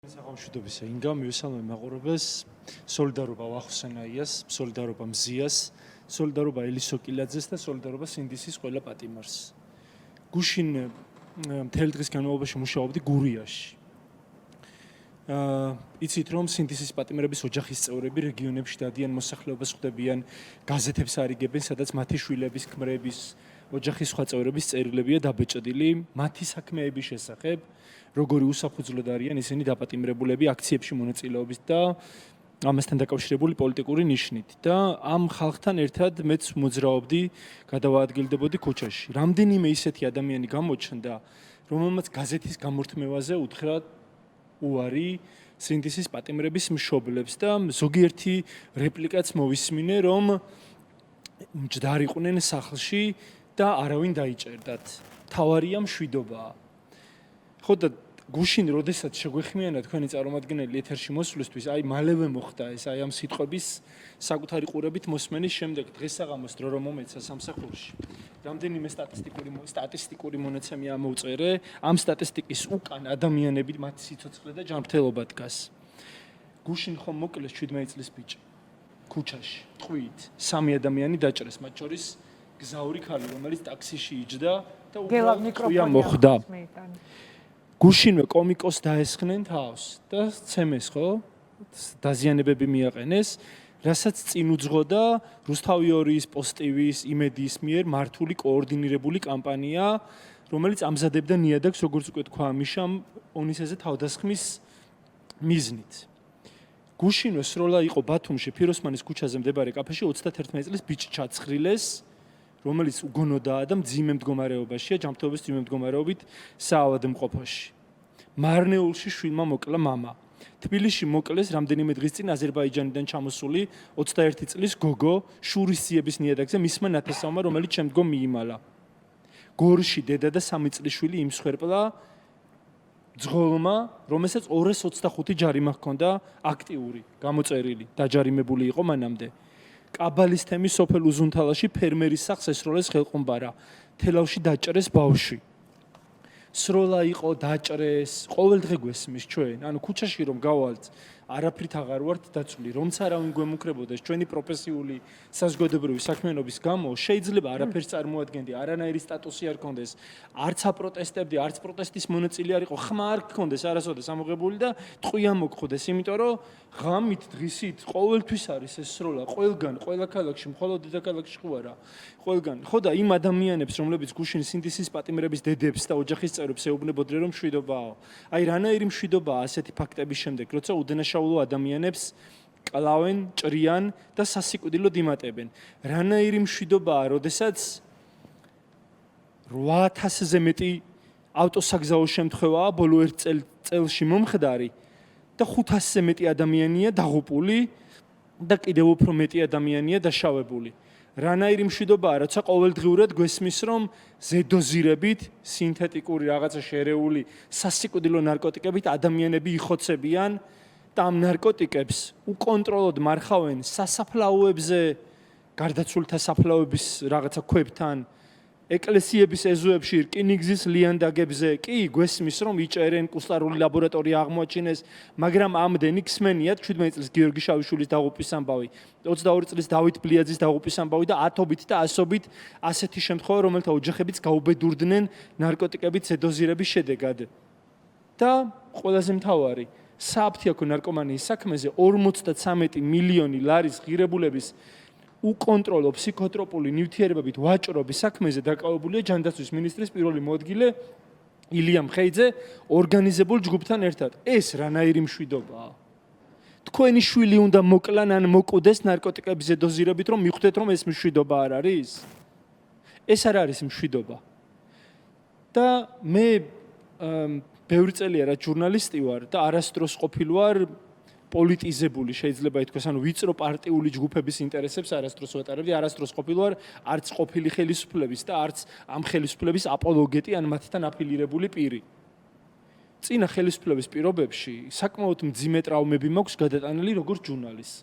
Საღამოშვიდობისა ინგა მივესალმე მაყურებელს სოლიდარობა ვახუსენაიას, სოლიდარობა მზიას, სოლიდარობა ელისო კილაძეს და სოლიდარობა სინდისის ყველა პატიმარს. გუშინ მთელი დღის განმავლობაში მუშაობდი გურიაში. იცით რომ სინდისის პატიმრების ოჯახის წევრები რეგიონებში დადიან მოსახლეობას ხვდებიან, გაზეთებს არიგებენ, სადაც მათი შვილების, ქმრების, ოჯახის სხვა წევრების წერილებია დაბეჭდილი მათი საქმეების შესახებ. Როგორი უსაფუძვლოდ არიან ისინი დაპატიმრებულები აქციებში მონაწილეობით და ამასთან დაკავშირებული პოლიტიკური ნიშნით და ამ ხალხთან ერთად მეც მოძრაობდი, გადავაადგილდებოდი ქუჩაში. რამდენიმე ისეთი ადამიანი გამოჩნდა, რომელმაც გაზეთის გამორთმევაზე უთხრა უარი სინდისის პატიმრების მშობლებს და ზოგიერთი რეპლიკაც მოვისმინე, რომ მჯდარიყვნენ სახლში და არავინ დაიჭერდათ. თავარია მშვიდობაა. ხო და გუშინ როდესაც შეგვეხმიანა თქვენი წარმომადგენელი ეთერში მოსვლისთვის, აი მალევე მოხდა ეს აი ამ სიტყვების საკუთარი ყურებით მოსმენის შემდეგ დღესაღამოს დრო რომ მომეცა სამსახურში. რამდენიმე სტატისტიკური მონაცემი ამოვწერე, ამ სტატისტიკის უკან ადამიანები მათი სიცოცხლე და ჯანმრთელობა დგას. გუშინ ხომ მოკლეს 17 წლის ბიჭი ქუჩაში, ტყვიით, 3 ადამიანი დაჭრეს, მათ შორის გზაური ქალი, რომელიც ტაქსიში იჯდა და უკვე მოხდა. გუშინვე კომიკოს დაესხნენ თავს და ცემეს ხო? დაზიანებები მიაყენეს, რასაც წინ უძღოდა რუსთავიორის, პოსტივის, იმედიის მიერ მართული კოორდინირებული კამპანია, რომელიც ამზადებდა ნიადაგს, როგორც უკვე თქვა მიშამ, ონისეზე თავდასხმის მიზნით. გუშინვე სროლა იყო ბათუმში, ფიროსმანის ქუჩაზე მდებარე კაფეში 31 წლის ბიჭი ჩაცხრილეს, რომელიც უგონოდაა და მძიმე მდგომარეობაშია, ჯანმრთელობის მძიმე მდგომარეობით საავადმყოფოში. მარნეულში შვილმა მოკლა მამა. თბილისში მოკლეს რამდენიმე დღის წინ აზერბაიჯანიდან ჩამოსული 21 წლის გოგო შურისძიების ნიადაგზე მისმა ნათესავმა, რომელიც შემდგომ მიიმალა. გორში დედა და 3 წლის შვილი იმსხვერპლა ძღოლმა, რომელსაც 225 ჯარიმა ჰქონდა აქტიური, გამოწერილი, დაჯარიმებული იყო მანამდე. კაბალის თემის სოფელ უზუნთალაში ფერმერის სახლს ესროლეს ხელყუმბარა. თელავში დაჭრეს ბავშვი. სროლა იყო დაჭრეს, ყოველდღე გვესმის ჩვენ, ანუ ქუჩაში რომ გავალთ, არაფრით აღარ ვართ დაწული, რომც არავინ გვემუქრებოდეს ჩვენი პროფესიული საზოგადოებრივი საქმიანობის გამო, შეიძლება არაფერს წარმოადგენდი, არანაირი სტატუსი არ გქონდეს, არც აპროტესტებდი, არც პროტესტის მონაწილე არ იყო, ხმა არ გქონდეს არასოდეს ამოღებული და ტყვია მოგხდეს, იმიტომ რომ ღამით, დღისით ყოველთვის არის ეს სროლა, ყველგან, ყველა ქალაქში, მხოლოდ დედაქალაქში ხო არა, ყველგან. ხო და იმ ადამიანებს, რომლებიც გუშინ სინდისის პატიმრების დედებს და ოჯახის წევრებს ეუბნებოდნენ, რომ მშვიდობაა. აი რანაირი მშვიდობაა ასეთი ფაქტების შემდეგ, როცა უდანაშაულო ადამიანებს კლავენ, ჭრიან და სასიკვდილოდ იმატებენ. რანაირი მშვიდობაა, როდესაც 8000-ზე მეტი ავტოსაგზაო შემთხვევაა ბოლო 1 წელში მომხდარი და 500-ზე მეტი ადამიანია დაღუპული და კიდევ უფრო მეტი ადამიანია დაშავებული. რანაირი მშვიდობაა, როცა ყოველდღიურად გვესმის, რომ ზედოზირებით, სინთეტიკური რაღაცა შერეული სასიკვდილო ნარკოტიკებით ადამიანები იხოცებიან და ამ ნარკოტიკებს უკონტროლოდ მარხავენ სასაფლაოებზე, გარდაცვლილთა საფლავების რაღაცა ქვებთან, ეკლესიების ეზოებში, რკინიგზის ლიანდაგებზე, კი გვესმის, რომ იჭერენ, კუსტარული ლაბორატორია აღმოაჩინეს, მაგრამ ამდენი ქსმენიათ 17 წლის გიორგი შავიშვილის დაღუპვის ამბავი, 22 წლის დავით ბლიაძის დაღუპვის ამბავი და ათობით და ასობით ასეთი შემთხვევა, რომელთა ოჯახებიც გაუბედურდნენ ნარკოტიკებით ზედოზირების შედეგად. და ყველაზე მთავარი, სააფთიაქო ნარკომანიის საქმეზე 53 მილიონი ლარის ღირებულების უკონტროლო ფსიქოტროპული ნივთიერებებით ვაჭრობის საქმეზე დაკავებულია ჯანდაცვის მინისტრის პირველი მოადგილე ილია მხეიძე ორგანიზებულ ჯგუფთან ერთად. ეს რანაირი მშვიდობაა. თქვენი შვილი უნდა მოკლან ან მოკვდეს ნარკოტიკების ზედოზირებით, რომ მიხვდეთ, რომ ეს მშვიდობა არ არის? ეს არ არის მშვიდობა. და მე ბევრი წელია რა ჟურნალისტი ვარ და არასდროს ყოფილ ვარ პოლიტიზებული, შეიძლება ითქვას, ანუ ვიწრო პარტიული ჯგუფების ინტერესებს არასდროს ვატარებდი, არასდროს ყოფილ ვარ არც ყოფილი ხელისუფლების და არც ამ ხელისუფლების აპოლოგეტი ან მათთან აფილირებული პირი. წინა ხელისუფლების პირობებში საკმაოდ მძიმე ტრავმები მაქვს გადატანილი როგორც ჟურნალისტს.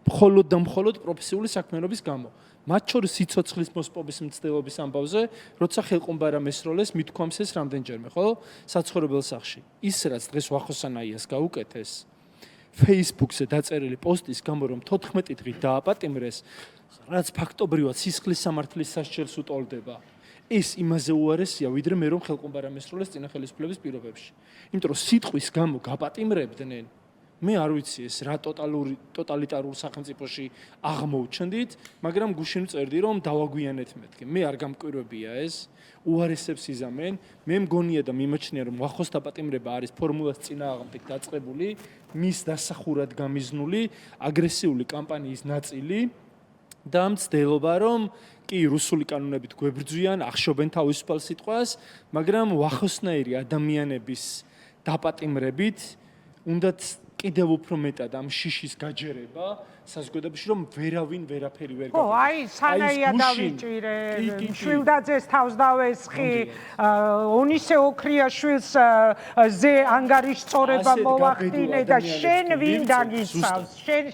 მხოლოდ და მხოლოდ პროფესიული საქმიანობის გამო. მათ შორის სიცოცხლის მოსპობის მცდელობის ამბავზე, როცა ხელყუმბარა მესროლეს მithქვამს ეს რამდენჯერმე, ხო? საცხოვრებელ სახლში. ის რაც დღეს ვახოსანაიას გაუკეთეს, Facebook-ზე დაწერილი პოსტის გამო რომ 14 დღით დააპატიმრეს, რაც ფაქტობრივად სისხლის სამართლის სასჯელს უტოლდება. ეს იმაზე უარესია, ვიდრე მე რომ ხელყუმბარა მესროლეს წინა ხელისუფლების პირობებში. იმიტომ რომ სიტყვის გამო გაპატიმრებდნენ, მე არ ვიცი ეს რა ტოტალიტარულ სახელმწიფოში აღმოჩნდით, მაგრამ გუშინ წერდი რომ დავაგვიანეთ მეთქე. მე არ გამკვირვებია ეს, უარესებს იზამენ, მე მგონია და მიმაჩნია რომ ვახოს დაპატიმრება არის ფორმულას წინააღმდეგ დაწყებული, მის დასახურად გამიზნული აგრესიული კამპანიის ნაწილი და მცდელობა რომ კი რუსული კანონებით გვებრძვიან, ახშობენ თავისუფალ სიტყვას, მაგრამ ვახოსნაირი ადამიანების დაპატიმრებით უნდათ კიდევ უფრო მეტად ამ შიშის გაჯერება საზოგადოებაში რომ ვერავინ ვერაფერი ვერ გაგებს. ხო, აი სანაია დავიჭირე, შვილდაძეს თავს დავესხი, ონისე ოქრიაშვილს ზე ანგარიშწორება მოვახდინე და შენ ვინ დაგიცავს?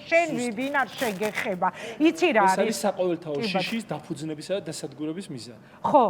შენ ვინ არ შეგეხება? იცი რა არის? ეს არის საყოველთაო შიშის დაფუძნებისა და დასადგურების მიზანი. ხო